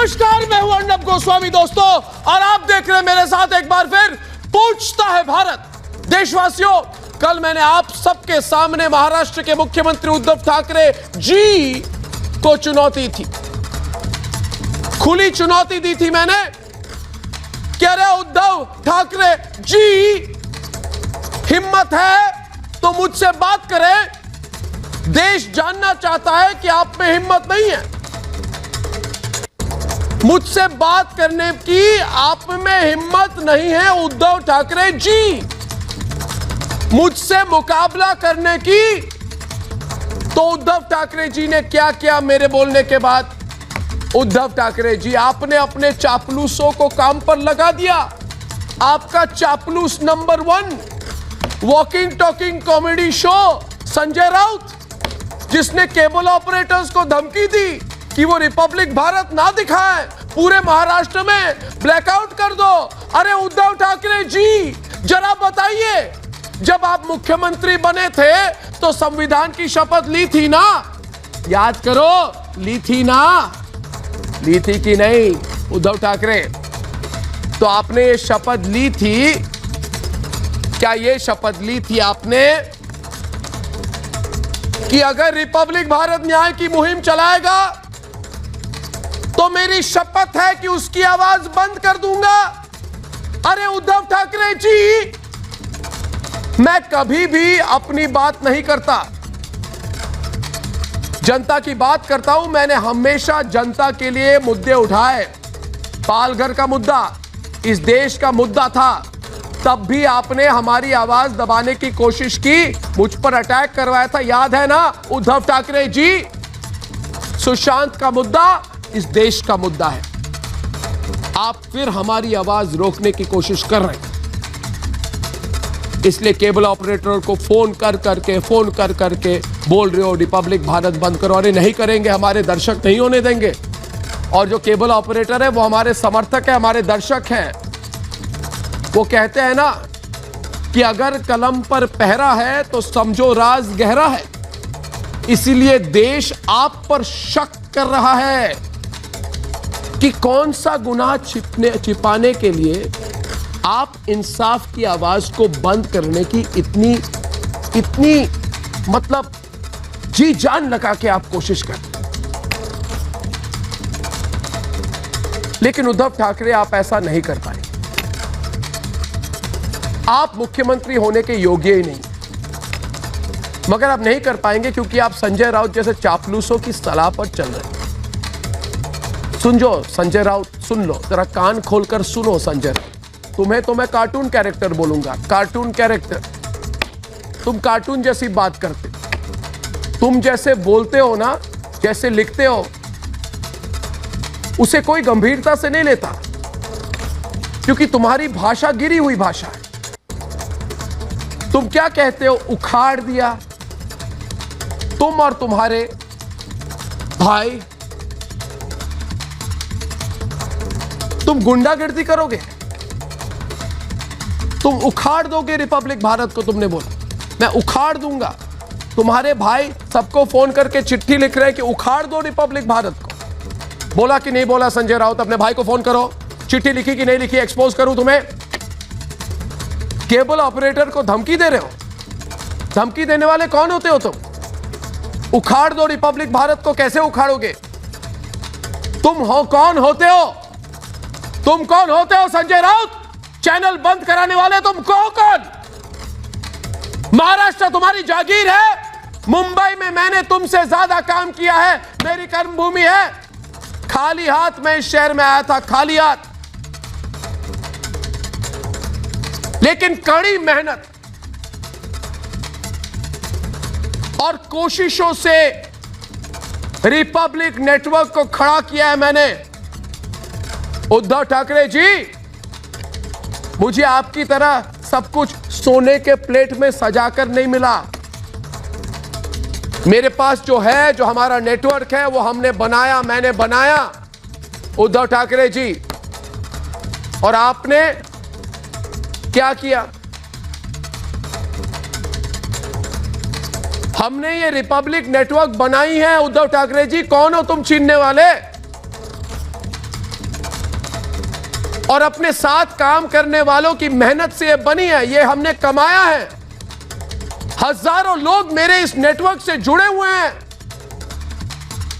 नमस्कार, मैं हूं अर्णब गोस्वामी दोस्तों, और आप देख रहे हैं मेरे साथ एक बार फिर पूछता है भारत। देशवासियों, कल मैंने आप सबके सामने महाराष्ट्र के मुख्यमंत्री उद्धव ठाकरे जी को चुनौती थी, खुली चुनौती दी थी मैंने। कह रहे उद्धव ठाकरे जी, हिम्मत है तो मुझसे बात करें, देश जानना चाहता है कि आप में हिम्मत नहीं है मुझसे बात करने की, आप में हिम्मत नहीं है उद्धव ठाकरे जी मुझसे मुकाबला करने की। तो उद्धव ठाकरे जी ने क्या किया मेरे बोलने के बाद? उद्धव ठाकरे जी, आपने अपने चापलूसों को काम पर लगा दिया। आपका चापलूस number 1 walking talking comedy show Sanjay Raut, जिसने केबल ऑपरेटर्स को धमकी दी कि वो रिपब्लिक भारत ना दिखाएं, पूरे महाराष्ट्र में ब्लैकआउट कर दो। अरे उद्धव ठाकरे जी, जरा बताइए, जब आप मुख्यमंत्री बने थे तो संविधान की शपथ ली थी ना? याद करो, ली थी ना? ली थी कि नहीं उद्धव ठाकरे? तो आपने ये शपथ ली थी क्या? ये शपथ ली थी आपने कि अगर रिपब्लिक भारत न्याय की मुहिम चलाएगा तो मेरी शपथ है कि उसकी आवाज बंद कर दूंगा। अरे उद्धव ठाकरे जी, मैं कभी भी अपनी बात नहीं करता, जनता की बात करता हूं। मैंने हमेशा जनता के लिए मुद्दे उठाए। पालघर का मुद्दा इस देश का मुद्दा था, तब भी आपने हमारी आवाज दबाने की कोशिश की, मुझ पर अटैक करवाया था, याद है ना उद्धव ठाकरे जी? सुशांत का मुद्दा इस देश का मुद्दा है, आप फिर हमारी आवाज रोकने की कोशिश कर रहे हैं। इसलिए केबल ऑपरेटर को फोन कर करके बोल रहे हो रिपब्लिक भारत बंद करो। अरे नहीं करेंगे, हमारे दर्शक नहीं होने देंगे। और जो केबल ऑपरेटर है वो हमारे समर्थक है, हमारे दर्शक हैं। वो कहते हैं ना कि अगर कलम पर पहरा है तो समझो राज गहरा है। इसीलिए देश आप पर शक कर रहा है कि कौन सा गुनाह छिपाने के लिए आप इंसाफ की आवाज को बंद करने की इतनी मतलब जी जान लगा के आप कोशिश कर। लेकिन उद्धव ठाकरे, आप ऐसा नहीं कर पाए। आप मुख्यमंत्री होने के योग्य ही नहीं, मगर आप नहीं कर पाएंगे क्योंकि आप संजय राउत जैसे चापलूसों की सलाह पर चल रहे हैं। सुन संजय राउत, सुन लो, जरा कान खोलकर सुनो संजय राउत। तुम्हें तो मैं कार्टून कैरेक्टर बोलूंगा, कार्टून कैरेक्टर। तुम कार्टून जैसी बात करते, तुम जैसे बोलते हो ना, जैसे लिखते हो, उसे कोई गंभीरता से नहीं लेता, क्योंकि तुम्हारी भाषा गिरी हुई भाषा है। तुम क्या कहते हो? उखाड़ दिया। तुम और तुम्हारे भाई, तुम गुंडागर्दी करोगे, तुम उखाड़ दोगे रिपब्लिक भारत को। तुमने बोला मैं उखाड़ दूंगा। तुम्हारे भाई सबको फोन करके चिट्ठी लिख रहे हैं कि उखाड़ दो रिपब्लिक भारत को। बोला कि नहीं बोला संजय राउत? अपने भाई को फोन करो, चिट्ठी लिखी कि नहीं लिखी, एक्सपोज करूं तुम्हें। केबल ऑपरेटर को धमकी दे रहे हो। धमकी देने वाले कौन होते हो तुम? उखाड़ दो रिपब्लिक भारत को कैसे उखाड़ोगे? तुम हो कौन होते हो? तुम कौन होते हो संजय राउत? चैनल बंद कराने वाले तुम कौन? महाराष्ट्र तुम्हारी जागीर है। मुंबई में मैंने तुमसे ज्यादा काम किया है, मेरी कर्मभूमि है। खाली हाथ मैं इस शहर में आया था, खाली हाथ। लेकिन कड़ी मेहनत और कोशिशों से रिपब्लिक नेटवर्क को खड़ा किया है मैंने। उद्धव ठाकरे जी, मुझे आपकी तरह सब कुछ सोने के प्लेट में सजाकर नहीं मिला। मेरे पास जो है, जो हमारा नेटवर्क है, वो हमने बनाया, मैंने बनाया उद्धव ठाकरे जी। और आपने क्या किया? हमने ये रिपब्लिक नेटवर्क बनाई है। उद्धव ठाकरे जी, कौन हो तुम छीनने वाले? और अपने साथ काम करने वालों की मेहनत से ये बनी है, ये हमने कमाया है। हजारों लोग मेरे इस नेटवर्क से जुड़े हुए हैं,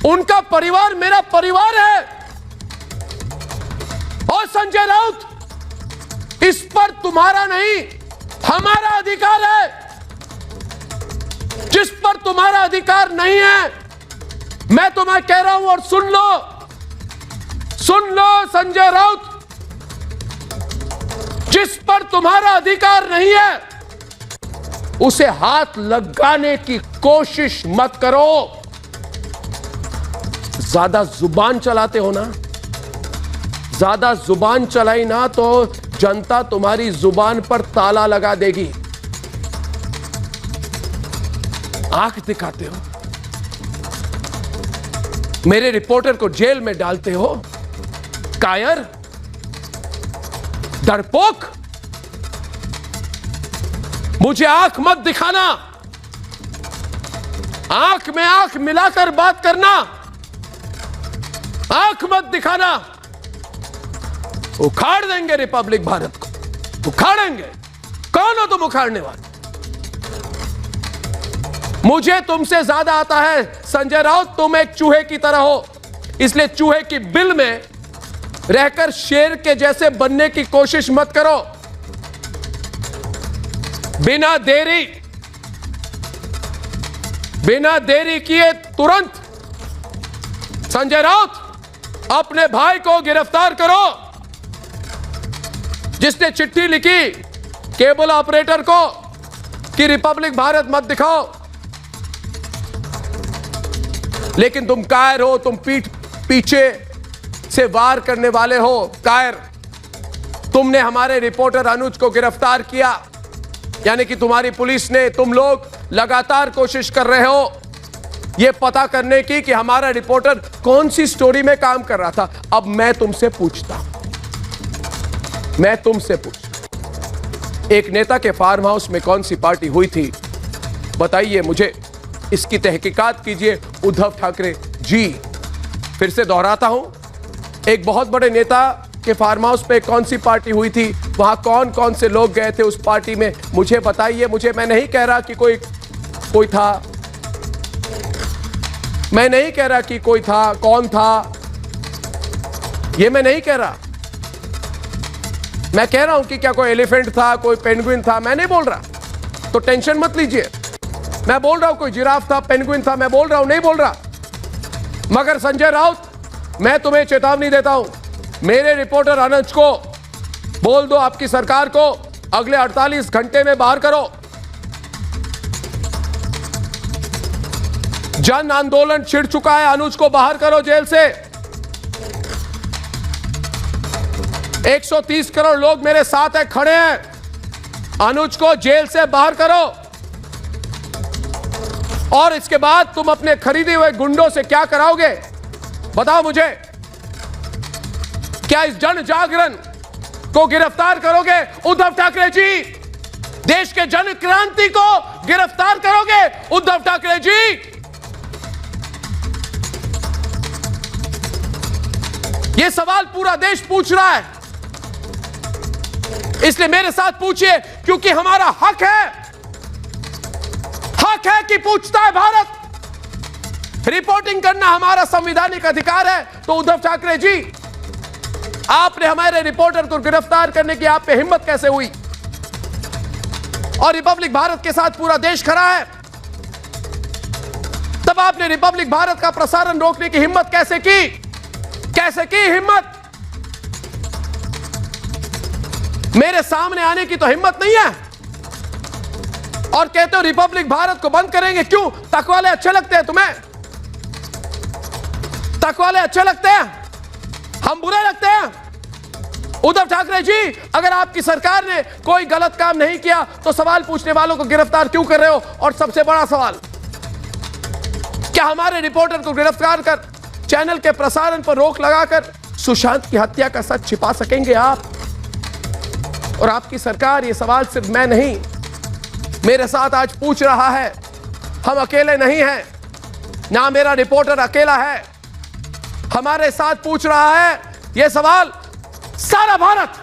उनका परिवार मेरा परिवार है। और संजय राउत, इस पर तुम्हारा नहीं हमारा अधिकार है। जिस पर तुम्हारा अधिकार नहीं है, मैं तुम्हें कह रहा हूं और सुन लो संजय राउत, जिस पर तुम्हारा अधिकार नहीं है उसे हाथ लगाने की कोशिश मत करो। ज्यादा जुबान चलाते हो ना, ज्यादा जुबान चलाई ना तो जनता तुम्हारी जुबान पर ताला लगा देगी। आंख दिखाते हो, मेरे रिपोर्टर को जेल में डालते हो। कायर, डरपोक, मुझे आंख मत दिखाना। आंख में आंख मिलाकर बात करना, आंख मत दिखाना। उखाड़ देंगे रिपब्लिक भारत को, उखाड़ेंगे। कौन हो तुम उखाड़ने वाले? मुझे तुमसे ज्यादा आता है संजय राउत। तुम एक चूहे की तरह हो, इसलिए चूहे की बिल में रहकर शेर के जैसे बनने की कोशिश मत करो। बिना देरी किए तुरंत संजय राउत अपने भाई को गिरफ्तार करो, जिसने चिट्ठी लिखी केबल ऑपरेटर को कि रिपब्लिक भारत मत दिखाओ। लेकिन तुम कायर हो, तुम पीछे से वार करने वाले हो। कायर, तुमने हमारे रिपोर्टर अनुज को गिरफ्तार किया, यानी कि तुम्हारी पुलिस ने, तुम लोग लगातार कोशिश कर रहे हो यह पता करने की कि हमारा रिपोर्टर कौन सी स्टोरी में काम कर रहा था। अब मैं तुमसे पूछता, एक नेता के फार्म हाउस में कौन सी पार्टी हुई थी, बताइए मुझे। इसकी तहकीकात कीजिए उद्धव ठाकरे जी। फिर से दोहराता हूं, एक बहुत बड़े नेता के फार्म हाउस पे कौन सी पार्टी हुई थी, वहां कौन कौन से लोग गए थे उस पार्टी में, मुझे बताइए। मुझे, मैं नहीं कह रहा कि कोई था, मैं नहीं कह रहा कि कोई था, कौन था, ये मैं नहीं कह रहा। मैं कह रहा हूं कि क्या कोई एलिफेंट था, कोई पेंगुइन था, मैं नहीं बोल रहा, तो टेंशन मत लीजिए। मैं बोल रहा हूं कोई जिराफ था, पेंगुइन था, मैं बोल रहा हूं, नहीं बोल रहा। मगर संजय राउत, मैं तुम्हें चेतावनी देता हूं, मेरे रिपोर्टर अनुज को बोल दो आपकी सरकार को अगले 48 घंटे में बाहर करो। जन आंदोलन छिड़ चुका है, अनुज को बाहर करो जेल से। 130 करोड़ लोग मेरे साथ है, खड़े हैं। अनुज को जेल से बाहर करो। और इसके बाद तुम अपने खरीदे हुए गुंडों से क्या कराओगे, बताओ मुझे। क्या इस जन जागरण को गिरफ्तार करोगे उद्धव ठाकरे जी? देश के जन क्रांति को गिरफ्तार करोगे उद्धव ठाकरे जी? यह सवाल पूरा देश पूछ रहा है, इसलिए मेरे साथ पूछिए, क्योंकि हमारा हक है कि पूछता है भारत। रिपोर्टिंग करना हमारा संवैधानिक अधिकार है। तो उद्धव ठाकरे जी, आपने हमारे रिपोर्टर को गिरफ्तार करने की आप पे हिम्मत कैसे हुई? और रिपब्लिक भारत के साथ पूरा देश खड़ा है, तब आपने रिपब्लिक भारत का प्रसारण रोकने की हिम्मत कैसे की? कैसे की हिम्मत? मेरे सामने आने की तो हिम्मत नहीं है और कहते हो रिपब्लिक भारत को बंद करेंगे। क्यों? तकवाले अच्छे लगते हैं तुम्हें? तकवाले अच्छे लगते हैं, हम बुरे लगते हैं? उद्धव ठाकरे जी, अगर आपकी सरकार ने कोई गलत काम नहीं किया तो सवाल पूछने वालों को गिरफ्तार क्यों कर रहे हो? और सबसे बड़ा सवाल, क्या हमारे रिपोर्टर को गिरफ्तार कर चैनल के प्रसारण पर रोक लगाकर सुशांत की हत्या का सच छिपा सकेंगे आप? और आपकी सरकार, ये सवाल सिर्फ मैं नहीं, मेरे साथ आज पूछ रहा है। हम अकेले नहीं हैं, ना मेरा रिपोर्टर अकेला है, हमारे साथ पूछ रहा है ये सवाल सारा भारत